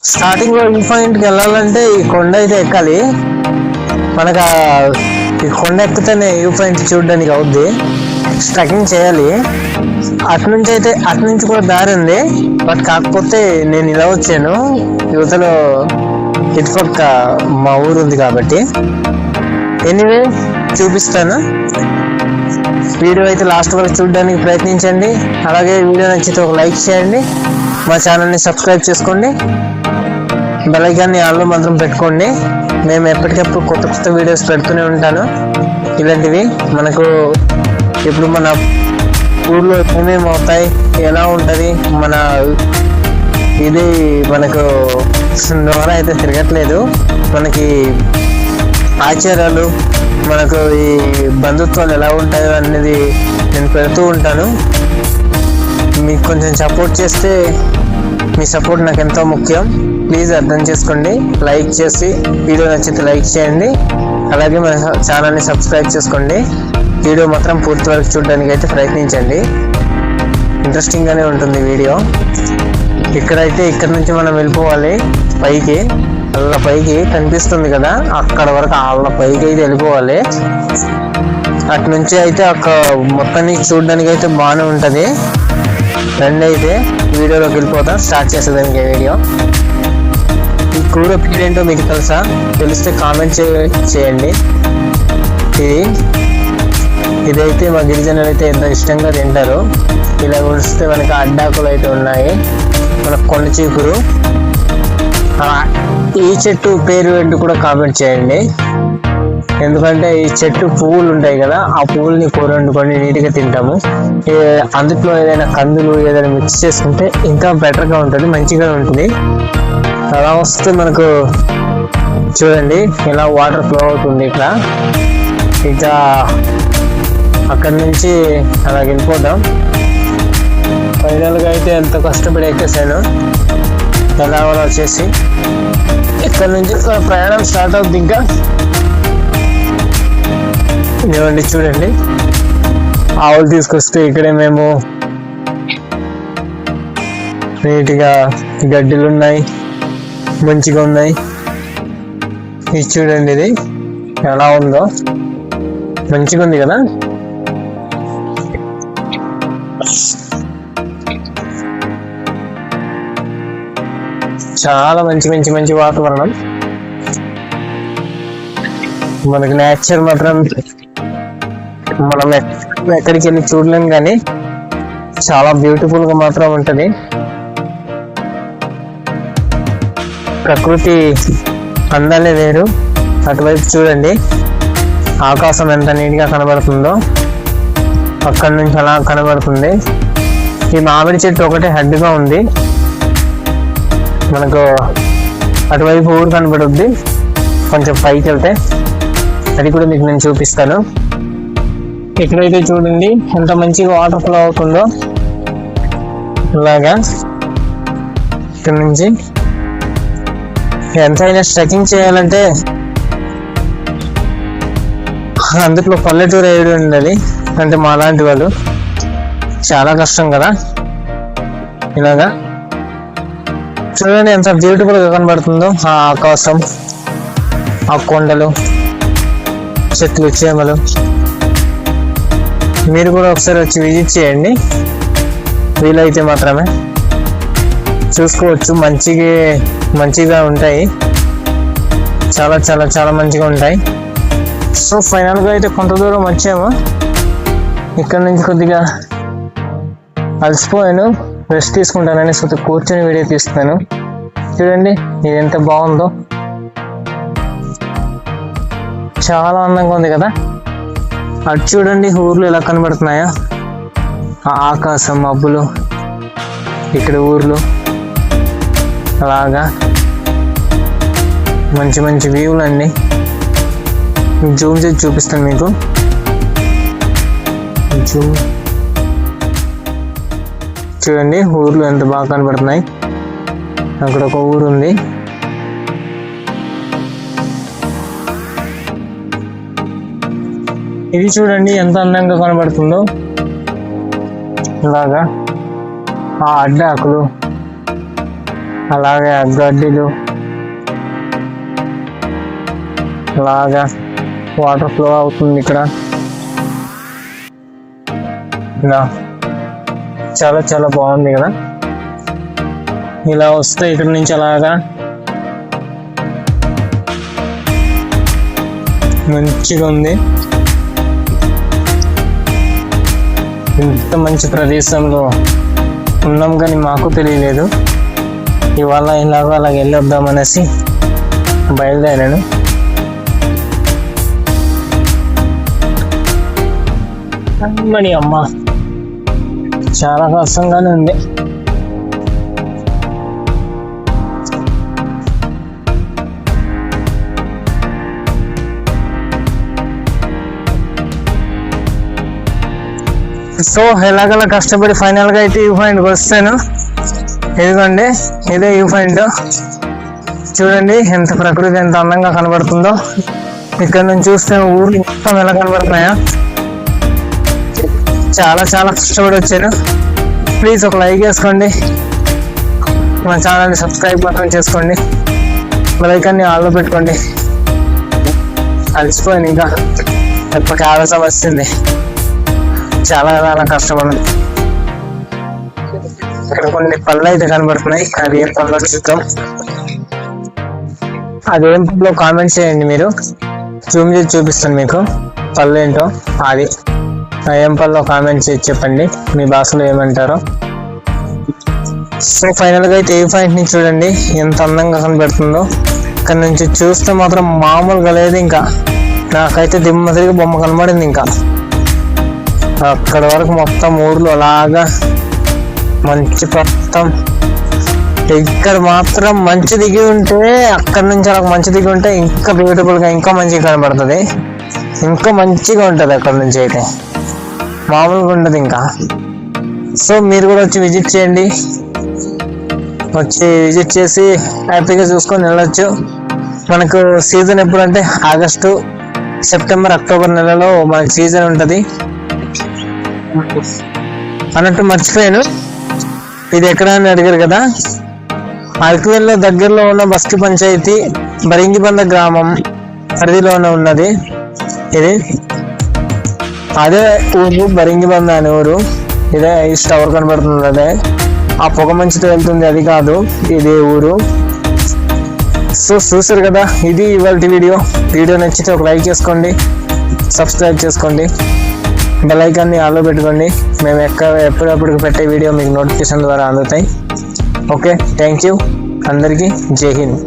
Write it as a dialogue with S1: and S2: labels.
S1: Starting లో view point కి వెళ్ళాలంటే ఈ కొండ అయితే ఎక్కాలి. మనకు ఈ కొండ ఎక్కితేనే వ్యూ పాయింట్ చూడడానికి అవుద్ది. ట్రెక్కింగ్ చేయాలి. అటు నుంచి కూడా దారి ఉంది. బట్ కాకపోతే నేను ఇలా వచ్చాను, యువతలో ఇటుపక్క మా ఊరు ఉంది కాబట్టి. ఎనీవే చూపిస్తాను. వీడియో అయితే లాస్ట్ వరకు చూడడానికి ప్రయత్నించండి. అలాగే వీడియో నచ్చితే ఒక లైక్ చేయండి. మా ఛానల్ని సబ్స్క్రైబ్ చేసుకోండి. బెల్ ఐకాన్ని ఆన్లో మాత్రం పెట్టుకోండి. మేము ఎప్పటికప్పుడు కొత్త కొత్త వీడియోస్ పెడుతూనే ఉంటాను. ఇలాంటివి మనకు ఇప్పుడు మన ఊర్లో ఏమేమి అవుతాయి, ఎలా ఉంటుంది, మన ఇది మనకు ద్వారా అయితే తిరగట్లేదు. మనకి ఆచారాలు, మనకు ఈ బంధుత్వాలు ఎలా ఉంటాయో అనేది నేను పెడుతూ ఉంటాను. మీకు కొంచెం సపోర్ట్ చేస్తే, మీ సపోర్ట్ నాకు ఎంతో ముఖ్యం. ప్లీజ్ అర్థం చేసుకోండి. లైక్ చేసి వీడియో నచ్చితే లైక్ చేయండి. అలాగే మన ఛానల్ని సబ్స్క్రైబ్ చేసుకోండి. వీడియో మాత్రం పూర్తి వరకు చూడడానికి అయితే ప్రయత్నించండి. ఇంట్రెస్టింగ్గానే ఉంటుంది వీడియో. ఇక్కడ నుంచి మనం వెళ్ళిపోవాలి పైకి. అల్ల పైకి కనిపిస్తుంది కదా, అక్కడ వరకు అల్ల పైకి అయితే వెళ్ళిపోవాలి. అటు నుంచి అయితే అక్కడ మొత్తాన్ని చూడడానికి అయితే బాగానే ఉంటుంది. రండి అయితే వీడియోలోకి వెళ్ళిపోతాం. స్టార్ట్ చేసేదానికి వీడియో. ఈ కూర పేరేంటో మీకు తెలుసా? తెలిస్తే కామెంట్ చేయండి. ఇదైతే మా గిరిజనులు అయితే ఎంతో ఇష్టంగా తింటారు. ఇలా ఉడిస్తే మనకి అడ్డాకులు అయితే ఉన్నాయి. మన కొండ చీపురు. ఈ చెట్టు పేరు ఏంటో కూడా కామెంట్ చేయండి. ఎందుకంటే ఈ చెట్టు పువ్వులు ఉంటాయి కదా, ఆ పువ్వుల్ని కూర వండుకొని నీట్గా తింటాము. అందులో ఏదైనా కందులు ఏదైనా మిక్స్ చేసుకుంటే ఇంకా బెటర్గా ఉంటుంది, మంచిగా ఉంటుంది. అలా వస్తే మనకు చూడండి ఇలా వాటర్ ఫ్లో అవుతుంది. ఇట్లా అక్కడి నుంచి అలా వెళ్ళిపోదాం. ఫైనల్గా అయితే ఎంత కష్టపడి ఎక్కేసాను. ఎలా వచ్చేసి ఇక్కడ నుంచి ప్రయాణం స్టార్ట్ అవుతుంది. ఇంకా ఇవ్వండి చూడండి, ఆవులు తీసుకొస్తే ఇక్కడే మేము నీట్గా గడ్డిలు ఉన్నాయి, మంచిగా ఉన్నాయి. ఇది చూడండి, ఇది ఎలా ఉందో, మంచిగా ఉంది కదా. చాలా మంచి వాతావరణం. మనకి నేచర్ మాత్రం మనం ఎక్కడికి వెళ్ళి చూడలేం, కానీ చాలా బ్యూటిఫుల్ గా మాత్రం ఉంటుంది. ప్రకృతి అందాలే వేరు. అటువైపు చూడండి, ఆకాశం ఎంత నీట్గా కనబడుతుందో. అక్కడి నుంచి అలా కనబడుతుంది. ఈ మామిడి చెట్టు ఒకటే హెడ్గా ఉంది. మనకు అటువైపు ఊరు కనబడుద్ది. కొంచెం పైకి వెళ్తే అది కూడా మీకు నేను చూపిస్తాను. ఇక్కడైతే చూడండి ఎంత మంచిగా వాటర్ ఫ్లో అవుతుందో. ఇలాగా ఇక్కడ నుంచి ఎంతైనా ట్రెక్కింగ్ చేయాలంటే అందులో పల్లెటూరు ఏడు ఉండాలి. అంటే మా లాంటి వాళ్ళు చాలా కష్టం కదా. ఇలాగా చూడండి ఎంత బ్యూటిఫుల్ గా కనబడుతుందో. ఆ ఆకాశం, ఆ కొండలు, చెట్లు, చేమలు. మీరు కూడా ఒకసారి వచ్చి విజిట్ చేయండి, వీలైతే మాత్రమే. చూసుకోవచ్చు, మంచిగా ఉంటాయి. చాలా చాలా చాలా మంచిగా ఉంటాయి. సో ఫైనల్గా అయితే కొంత దూరం వచ్చాము. ఇక్కడ నుంచి కొద్దిగా అలసిపోయాను, రెస్ట్ తీసుకుంటానని కూర్చొని వీడియో తీస్తున్నాను. చూడండి ఇది ఎంత బాగుందో, చాలా అందంగా ఉంది కదా. అటు చూడండి ఊర్లు ఎలా కనబడుతున్నాయా, ఆ ఆకాశం, మబ్బులు, ఇక్కడ ఊర్లు. అలాగా మంచి వ్యూలు అండి. జూమ్ చేసి చూపిస్తాను మీకు. చూడండి ఊర్లు ఎంత బాగా కనబడుతున్నాయి. అక్కడ ఒక ఊరు ఉంది. ఇది చూడండి ఎంత అందంగా కనబడుతుందో. ఇలాగా ఆ అడ్డాకులు, అలాగే గడ్డిలు, అలాగా వాటర్ ఫ్లో అవుతుంది ఇక్కడ. ఇలా చాలా చాలా బాగుంది కదా. ఇలా వస్తే ఇక్కడ నుంచి అలాగా మంచిగా ఉంది. ఇంత మంచి ప్రదేశంలో ఉన్నాం కానీ మాకు తెలియలేదు. ఇవాళ ఇలాగో అలాగ వెళ్ళొద్దామనేసి బయలుదేరాను. అమ్మని అమ్మ, చాలా కష్టంగానే ఉంది. సో ఎలాగలా కష్టపడి ఫైనల్గా అయితే వ్యూ పాయింట్కి వస్తాను. ఇదిగోండి, ఇదే వ్యూ పాయింట్. చూడండి ఎంత ప్రకృతి ఎంత అందంగా కనబడుతుందో. ఇక్కడ నుంచి చూస్తే ఊర్లు మొత్తం ఎలా కనబడుతున్నాయా. చాలా చాలా కష్టపడి వచ్చాను. ప్లీజ్ ఒక లైక్ వేసుకోండి, మన ఛానల్ని సబ్స్క్రైబ్ మాత్రం చేసుకోండి, లైకాన్ని ఆన్లో పెట్టుకోండి. అలసిపోయాను, ఇంకా ఎప్పటికీ ఆలస్యం వస్తుంది. చాలా చాలా కష్టపడింది. ఇక్కడ కొన్ని పళ్ళు అయితే కనబడుతున్నాయి, అది ఏం పళ్ళు చూద్దాం. అదేం పళ్ళు కామెంట్ చేయండి, మీరు జూమ్ చేసి చూపిస్తాను మీకు పళ్ళు ఏంటో. అది ఏం పళ్ళు కామెంట్ చేసి చెప్పండి, మీ భాషలో ఏమంటారో. సో ఫైనల్గా అయితే ఏ పాయింట్ నుంచి చూడండి ఎంత అందంగా కనబడుతుందో. ఇక్కడ నుంచి చూస్తే మాత్రం మామూలుగా లేదు. ఇంకా నాకైతే దిమ్మ తిరిగి బొమ్మ కనబడింది. ఇంకా అక్కడ వరకు మొత్తం ఊర్లు అలాగా మంచి మొత్తం. ఇక్కడ మాత్రం మంచి దిగి ఉంటే, అక్కడ నుంచి అలా మంచి దిగి ఉంటే ఇంకా బ్యూటిఫుల్గా ఇంకా మంచిగా కనబడుతుంది, ఇంకా మంచిగా ఉంటుంది. అక్కడ నుంచి అయితే మామూలుగా ఉండదు ఇంకా. సో మీరు కూడా వచ్చి విజిట్ చేయండి, వచ్చి విజిట్ చేసి హ్యాపీగా చూసుకొని వెళ్ళొచ్చు. మనకు సీజన్ ఎప్పుడంటే ఆగస్టు, సెప్టెంబర్, అక్టోబర్ నెలలో మనకి సీజన్ ఉంటుంది. అన్నట్టు మర్చిపోయాను, ఇది ఎక్కడ అని అడిగారు కదా. అరకువెల్లో దగ్గరలో ఉన్న బస్కి పంచాయతీ బరింగిబంద గ్రామం పరిధిలోనే ఉన్నది ఇది. అదే ఊరు బరింగిబంద అనే ఊరు. ఇదే ఐస్ టవర్ కనబడుతుంది, అదే ఆ పొగ మంచుతో వెళ్తుంది, అది కాదు, ఇదే ఊరు. సో చూసారు కదా, ఇది ఇవాళ వీడియో నచ్చితే ఒక లైక్ చేసుకోండి, సబ్స్క్రైబ్ చేసుకోండి, బెల్ ఐకాన్ని ఆన్లో పెట్టుకోండి. మేము ఎప్పుడప్పుడు పెట్టే వీడియో మీకు నోటిఫికేషన్ ద్వారా అందుతాయి. Okay, thank you. అందరికీ జై హింద్.